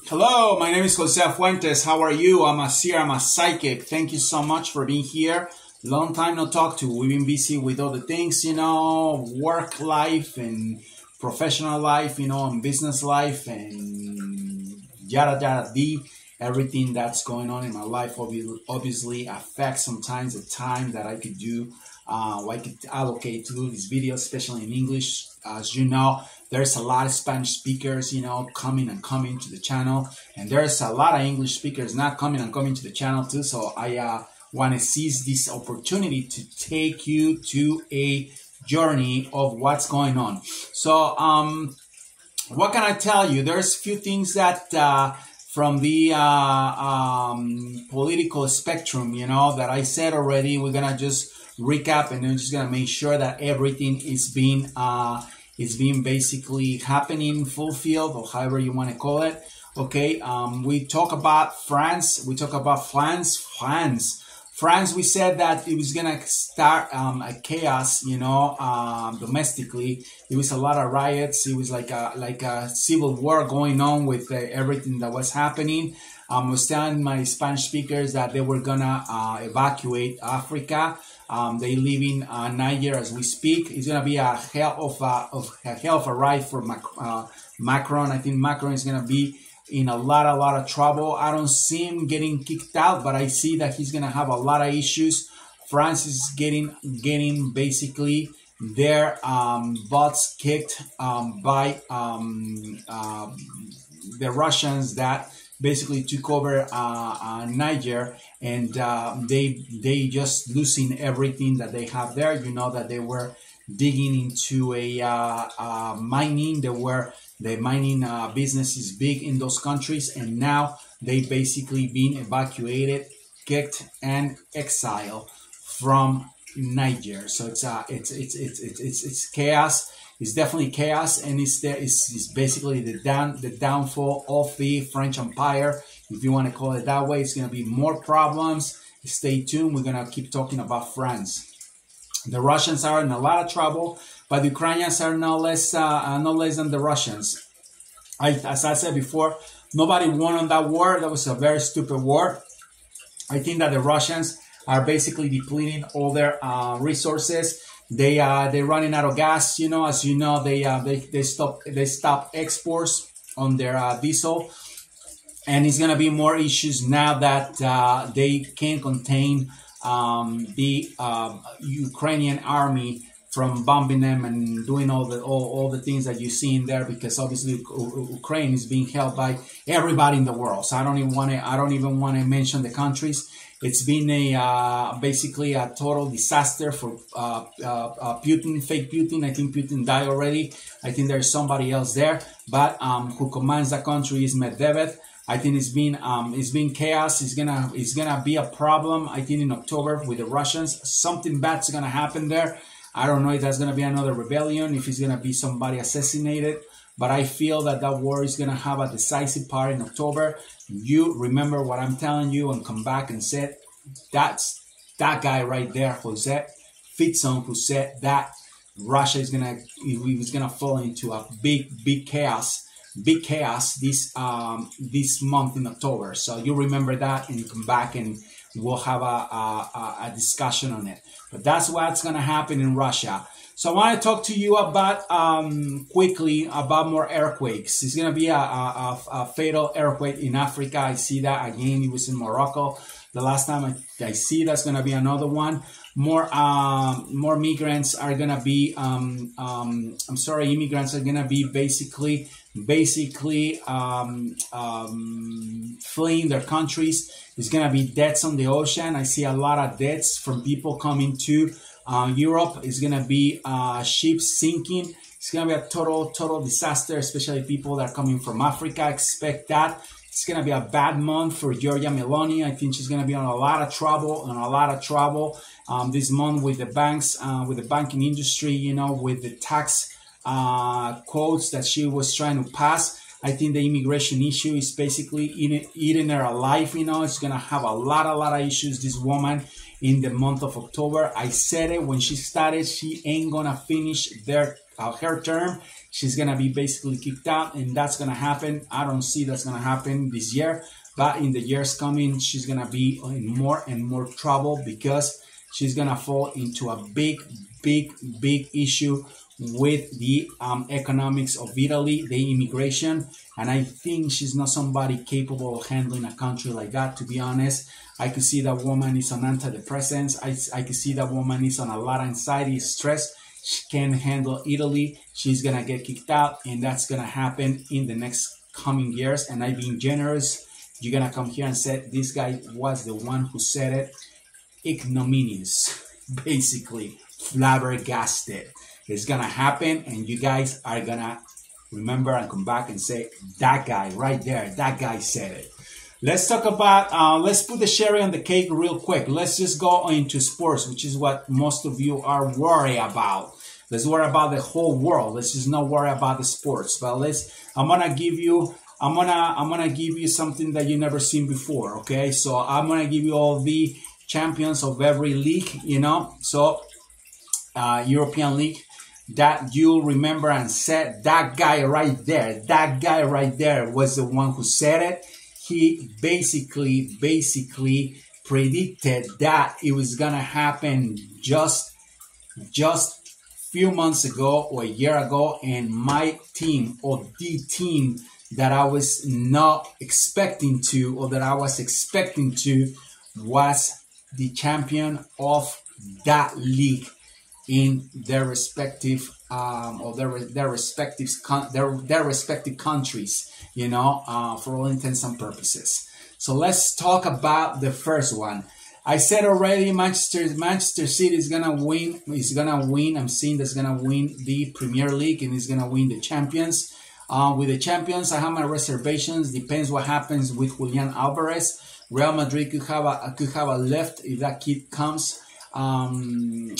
Hello, my name is Jose Fuentes. How are you? I'm a seer, I'm a psychic. Thank you so much for being here. Long time no talk to. We've been busy with other things, work life and professional life, and business life and yada yada d. Everything that's going on in my life obviously affects sometimes the time that I could do, I could allocate to do this video, especially in English. As you know, there's a lot of Spanish speakers, coming to the channel, and there's a lot of English speakers not coming to the channel too. So I want to seize this opportunity to take you to a journey of what's going on. So, what can I tell you? There's a few things that from the political spectrum, that I said already. We're gonna just recap, and then we're just gonna make sure that everything is being basically happening, fulfilled, or however you want to call it. Okay, we talk about France. We talk about France. We said that it was gonna start a chaos, domestically. It was a lot of riots. It was like a civil war going on with everything that was happening. I was telling my Spanish speakers that they were gonna evacuate Africa. They live in Niger as we speak. It's gonna be a hell of a ride for Macron. I think Macron is gonna be in a lot of trouble. I don't see him getting kicked out, but I see that he's gonna have a lot of issues. France is getting basically their butts kicked by the Russians that basically took over Niger, and they just losing everything that they have there. You know that they were digging into a mining. The mining business is big in those countries, and now they basically been evacuated, kicked, and exiled from Niger. So it's chaos. It's definitely chaos, and it's basically the downfall of the French Empire, if you want to call it that way. It's going to be more problems. Stay tuned. We're going to keep talking about France. The Russians are in a lot of trouble, but the Ukrainians are no less than the Russians. As I said before, nobody won on that war. That was a very stupid war. I think that the Russians are basically depleting all their resources. They're running out of gas. As you know, they stop exports on their diesel, and it's gonna be more issues now that they can't contain the Ukrainian army from bombing them and doing all the things that you see in there, because obviously Ukraine is being held by everybody in the world. So I don't even want to mention the countries. It's been basically a total disaster for Putin, fake Putin. I think Putin died already. I think there's somebody else there, but who commands the country is Medvedev. I think it's been chaos. It's gonna be a problem. I think in October with the Russians, something bad's gonna happen there. I don't know if that's gonna be another rebellion, if it's gonna be somebody assassinated, but I feel that war is gonna have a decisive part in October. You remember what I'm telling you, and come back and said that's that guy right there, Jose Fitzon, who said that Russia was gonna fall into a big chaos this month in October. So you remember that, and you come back and we'll have a discussion on it. But that's what's gonna happen in Russia. So I want to talk to you about quickly about more earthquakes. It's gonna be a fatal earthquake in Africa. I see that again. It was in Morocco the last time. I see that's gonna be another one. More migrants are gonna be immigrants are gonna be basically fleeing their countries. There's gonna be deaths on the ocean. I see a lot of deaths from people coming to Europe. It's gonna be ships sinking. It's gonna be a total disaster, especially people that are coming from Africa. Expect that. It's gonna be a bad month for Giorgia Meloni. I think she's gonna be on a lot of trouble this month with the banks, with the banking industry, with the tax codes that she was trying to pass. I think the immigration issue is basically eating her alive. It's gonna have a lot of issues, this woman, in the month of October. I said it when she started. She ain't gonna finish her term. She's gonna be basically kicked out, and that's gonna happen. I don't see that's gonna happen this year, but in the years coming, she's gonna be in more and more trouble because she's gonna fall into a big issue with the economics of Italy, the immigration, and I think she's not somebody capable of handling a country like that, to be honest. I could see that woman is on antidepressants. I could see that woman is on a lot of anxiety, stress. She can't handle Italy. She's gonna get kicked out, and that's gonna happen in the next coming years. And I've been generous. You're gonna come here and say this guy was the one who said it. Ignominious, basically flabbergasted. It's gonna happen, and you guys are gonna remember and come back and say that guy right there, that guy said it. Let's talk about, let's put the cherry on the cake real quick. Let's just go into sports, which is what most of you are worried about. Let's worry about the whole world. Let's just not worry about the sports. But I'm gonna give you something that you never seen before. Okay, so I'm gonna give you all the champions of every league, you know. So European League that you'll remember and said that guy right there was the one who said it. He basically predicted that it was gonna happen just few months ago or a year ago, and my team, or the team that I was not expecting to, or that I was expecting to, was the champion of that league in their respective their respective countries, you know, for all intents and purposes. So let's talk about the first one. I said already, Manchester City is gonna win. I'm seeing that's gonna win the Premier League, and is gonna win the champions. With the champions, I have my reservations. Depends what happens with Julian Alvarez. Real Madrid could have a lift if that kid comes. And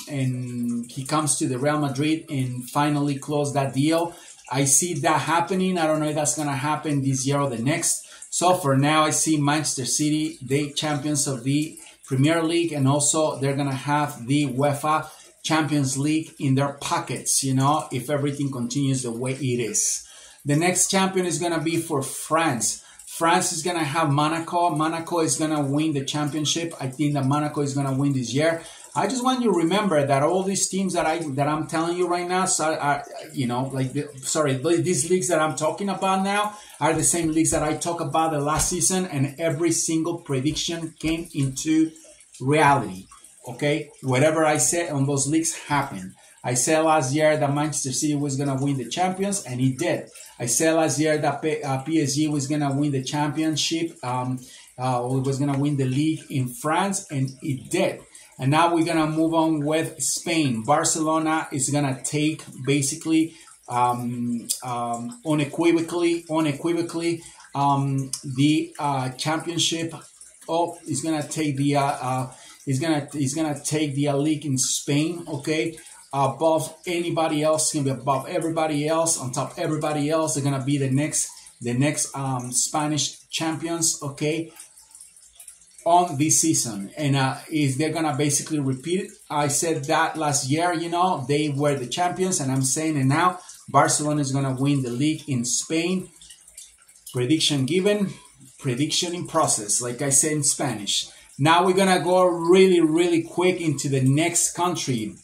he comes to the Real Madrid and finally close that deal. I see that happening. I don't know if that's going to happen this year or the next. So for now, I see Manchester City, the champions of the Premier League, and also they're going to have the UEFA Champions League in their pockets, you know, if everything continues the way it is. The next champion is going to be for France. France is going to have Monaco. Monaco is going to win the championship. I think that Monaco is going to win this year. I just want you to remember that all these teams that I'm telling you right now, you know, these leagues that I'm talking about now are the same leagues that I talked about the last season, and every single prediction came into reality. Okay, whatever I said on those leagues happened. I said last year that Manchester City was going to win the champions, and it did. I said last year that PSG was going to win the championship, was going to win the league in France, and it did. And now we're going to move on with Spain. Barcelona is going to take basically unequivocally the championship. Oh, he's going to take the he's going to take the league in Spain, okay? Above anybody else, going to be above everybody else, on top of everybody else. They're going to be the next Spanish champions, okay, on this season. And is they're going to basically repeat it. I said that last year, you know, they were the champions, and I'm saying it now. Barcelona is going to win the league in Spain. Prediction given, prediction in process, like I said in Spanish. Now we're going to go really quick into the next country.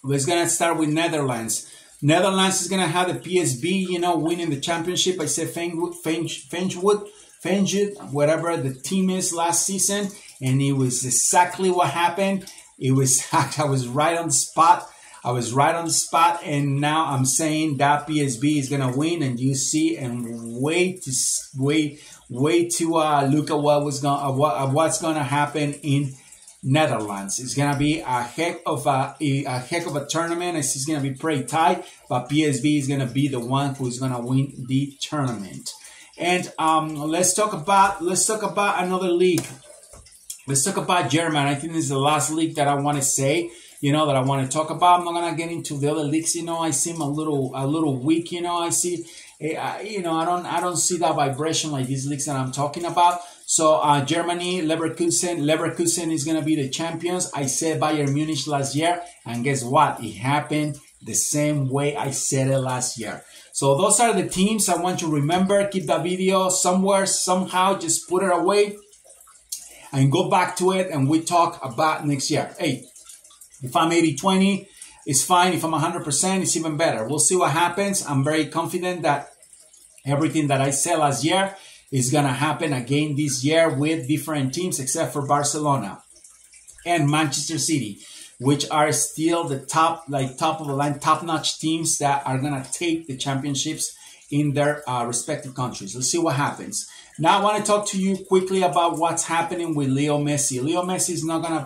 We're going to start with Netherlands. Netherlands is going to have the PSV, you know, winning the championship. I said Feyenoord, whatever the team is last season. And it was exactly what happened. It was, I was right on the spot. And now I'm saying that PSV is going to win. And you see, and wait to look at what's going to happen in Netherlands. It's gonna be a heck of a tournament. It's gonna be pretty tight, but PSV is gonna be the one who's gonna win the tournament. And let's talk about another league. Let's talk about German. I think this is the last league that I want to say, you know, that I want to talk about. I'm not gonna get into the other leagues. You know, I seem a little weak. You know, I see, you know, I don't see that vibration like these leagues that I'm talking about. So Germany, Leverkusen is going to be the champions. I said Bayern Munich last year, and guess what? It happened the same way I said it last year. So those are the teams I want you to remember. Keep that video somewhere, somehow, just put it away and go back to it, and we talk about next year. Hey, if I'm 80-20, it's fine. If I'm 100%, it's even better. We'll see what happens. I'm very confident that everything that I said last year is going to happen again this year with different teams, except for Barcelona and Manchester City, which are still the top of the line, top-notch teams that are going to take the championships in their respective countries. Let's see what happens. Now I want to talk to you quickly about what's happening with Leo Messi. Leo Messi is not gonna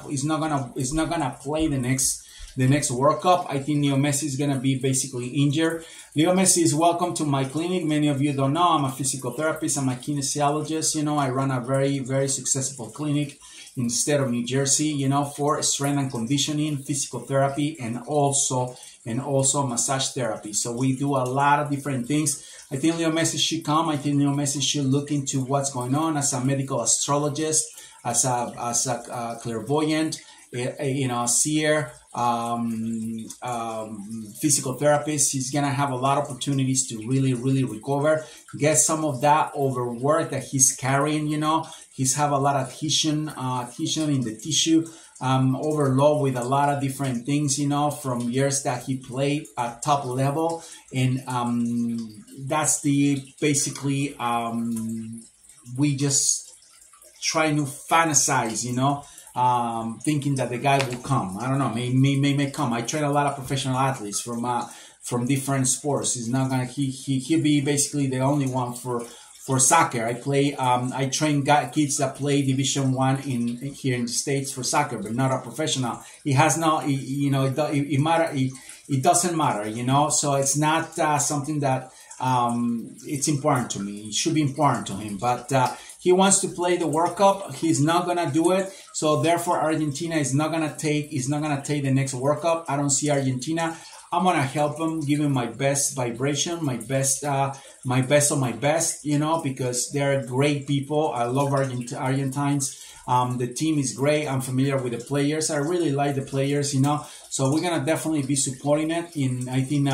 play the next World Cup. I think Leo Messi is gonna be basically injured. Leo Messi is welcome to my clinic. Many of you don't know, I'm a physical therapist. I'm a kinesiologist. You know, I run a very, very successful clinic in the state of New Jersey, you know, for strength and conditioning, physical therapy, and also massage therapy. So we do a lot of different things. I think Leo Messi should come. I think Leo Messi should look into what's going on as a medical astrologist, as a clairvoyant, you know, seer, physical therapist. He's gonna have a lot of opportunities to really, really recover, get some of that overwork that he's carrying. You know, he's have a lot of adhesion in the tissue, overload with a lot of different things. You know, from years that he played at top level, and that's the basically we just trying to fantasize. You know. Thinking that the guy will come. I don't know. May come. I train a lot of professional athletes from different sports. He's not gonna. He'll be basically the only one for soccer. I train kids that play Division I here in the States for soccer, but not a professional. It has no. You know. It matter. It doesn't matter. You know. So it's not something that it's important to me. It should be important to him, but. He wants to play the World Cup. He's not gonna do it. So therefore, Argentina is not gonna take the next World Cup. I don't see Argentina. I'm gonna help him, give him my best vibration, my best of my best. You know, because they're great people. I love Argentines. The team is great. I'm familiar with the players. I really like the players. You know, so we're gonna definitely be supporting it. I think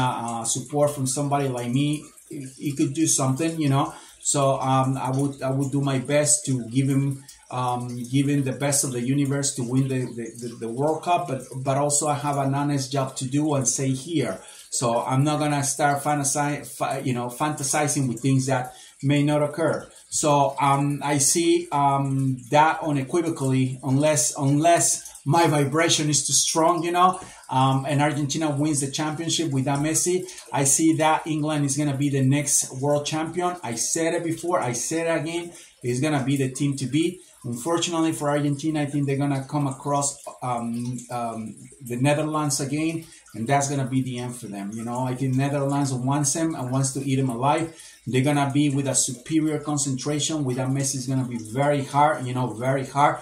support from somebody like me, he could do something. You know. So I would do my best to give him the best of the universe to win the World Cup, but also I have an honest job to do and say here. So I'm not gonna start fantasizing with things that may not occur. So I see that unequivocally, unless my vibration is too strong, you know, and Argentina wins the championship without Messi, I see that England is going to be the next world champion. I said it before, I said it again, it's going to be the team to beat. Unfortunately for Argentina, I think they're going to come across the Netherlands again, and that's going to be the end for them. You know, I think Netherlands wants them and wants to eat them alive. They're going to be with a superior concentration. Without Messi, it's going to be very hard, you know, very hard.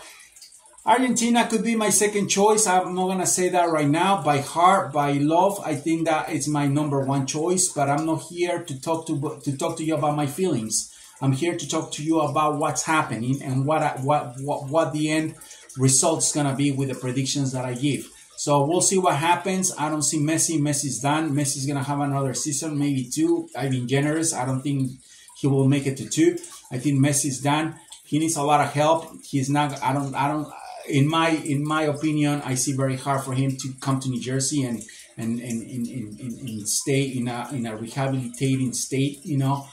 Argentina could be my second choice. I'm not going to say that right now. By heart, by love, I think that it's my number one choice. But I'm not here to talk to you about my feelings. I'm here to talk to you about what's happening and what the end result is going to be with the predictions that I give. So we'll see what happens. I don't see Messi. Messi's done. Messi's going to have another season, maybe two. I've been generous. I don't think he will make it to two. I think Messi's done. He needs a lot of help. He's not. I don't. In my opinion, I see very hard for him to come to New Jersey and stay in a rehabilitating state, you know,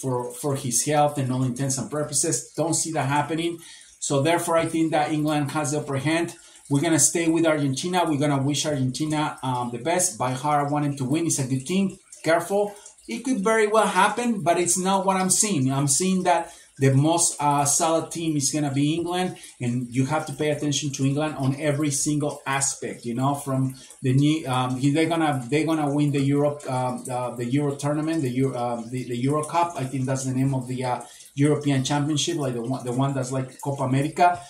for his health and all intents and purposes. Don't see that happening. So therefore, I think that England has the upper hand. We're gonna stay with Argentina. We're gonna wish Argentina the best. By heart, I want him to win. It's a good team. Careful. It could very well happen, but it's not what I'm seeing. I'm seeing that the most solid team is going to be England, and you have to pay attention to England on every single aspect. You know, from the new, they're gonna win the Euro tournament, the Euro Cup. I think that's the name of the European Championship, like the one that's like Copa America,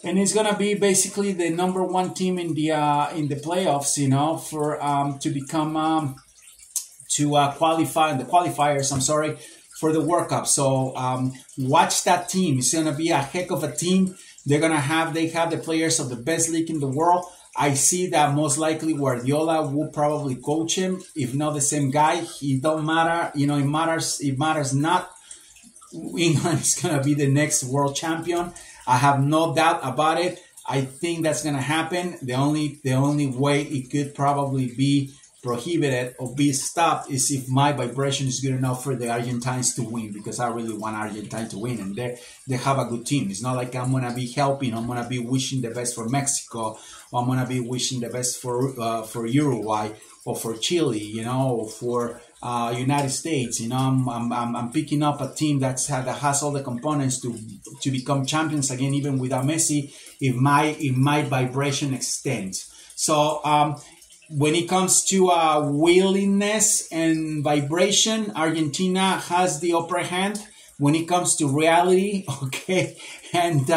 and it's gonna be basically the number one team in the playoffs. You know, for to become qualify in the qualifiers. I'm sorry. For the World Cup. So watch that team. It's going to be a heck of a team. They have the players of the best league in the world. I see that most likely Guardiola will probably coach him, if not the same guy. It don't matter, it matters. It matters not. England is gonna be the next world champion. I have no doubt about it. I think that's gonna happen. The only way it could probably be prohibited or be stopped is if my vibration is good enough for the Argentines to win, because I really want Argentina to win, and they have a good team. It's not like I'm gonna be helping. I'm gonna be wishing the best for Mexico, or I'm gonna be wishing the best for Uruguay or for Chile, or for United States. I'm picking up a team that has all the components to become champions again, even without Messi, if my vibration extends. So when it comes to willingness and vibration, Argentina has the upper hand. When it comes to reality, okay, and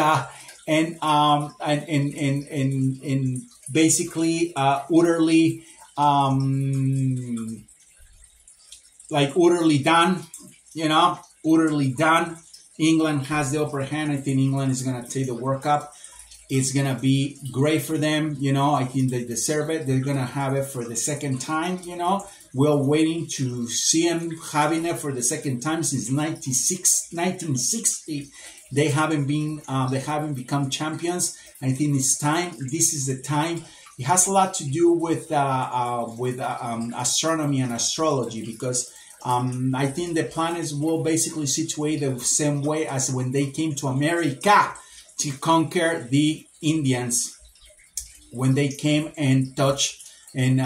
basically utterly utterly done, utterly done. England has the upper hand. I think England is gonna take the World Cup. It's going to be great for them. I think they deserve it. They're going to have it for the second time. We're waiting to see them having it for the second time since 1960. They haven't become champions. I think it's time. This is the time. It has a lot to do with astronomy and astrology, because I think the planets will basically situate the same way as when they came to America to conquer the Indians, when they came and touch and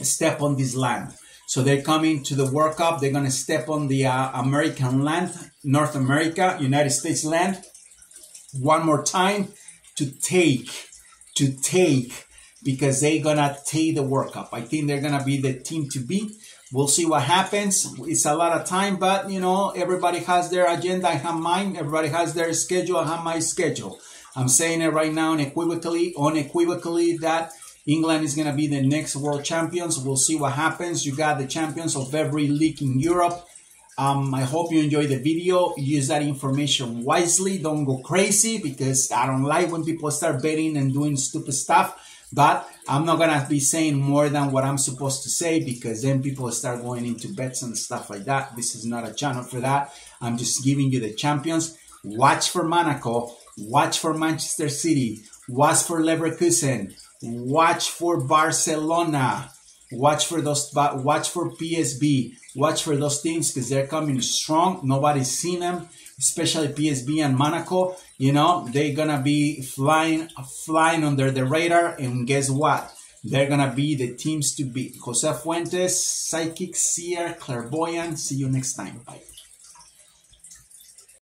step on this land. So they're coming to the World Cup. They're going to step on the American land, North America, United States land, one more time to take, because they're going to take the World Cup. I think they're going to be the team to beat. We'll see what happens. It's a lot of time, but everybody has their agenda. I have mine. Everybody has their schedule. I have my schedule. I'm saying it right now unequivocally that England is going to be the next world champions. We'll see what happens. You got the champions of every league in Europe. I hope you enjoyed the video. Use that information wisely. Don't go crazy, because I don't like when people start betting and doing stupid stuff. But I'm not going to be saying more than what I'm supposed to say, because then people start going into bets and stuff like that. This is not a channel for that. I'm just giving you the champions. Watch for Monaco. Watch for Manchester City. Watch for Leverkusen. Watch for Barcelona. Watch for PSV. Watch for those teams, because they're coming strong. Nobody's seen them, especially PSV and Monaco. They're going to be flying under the radar. And guess what? They're going to be the teams to beat. Jose Fuentes, Psychic, Seer, Clairvoyant. See you next time. Bye.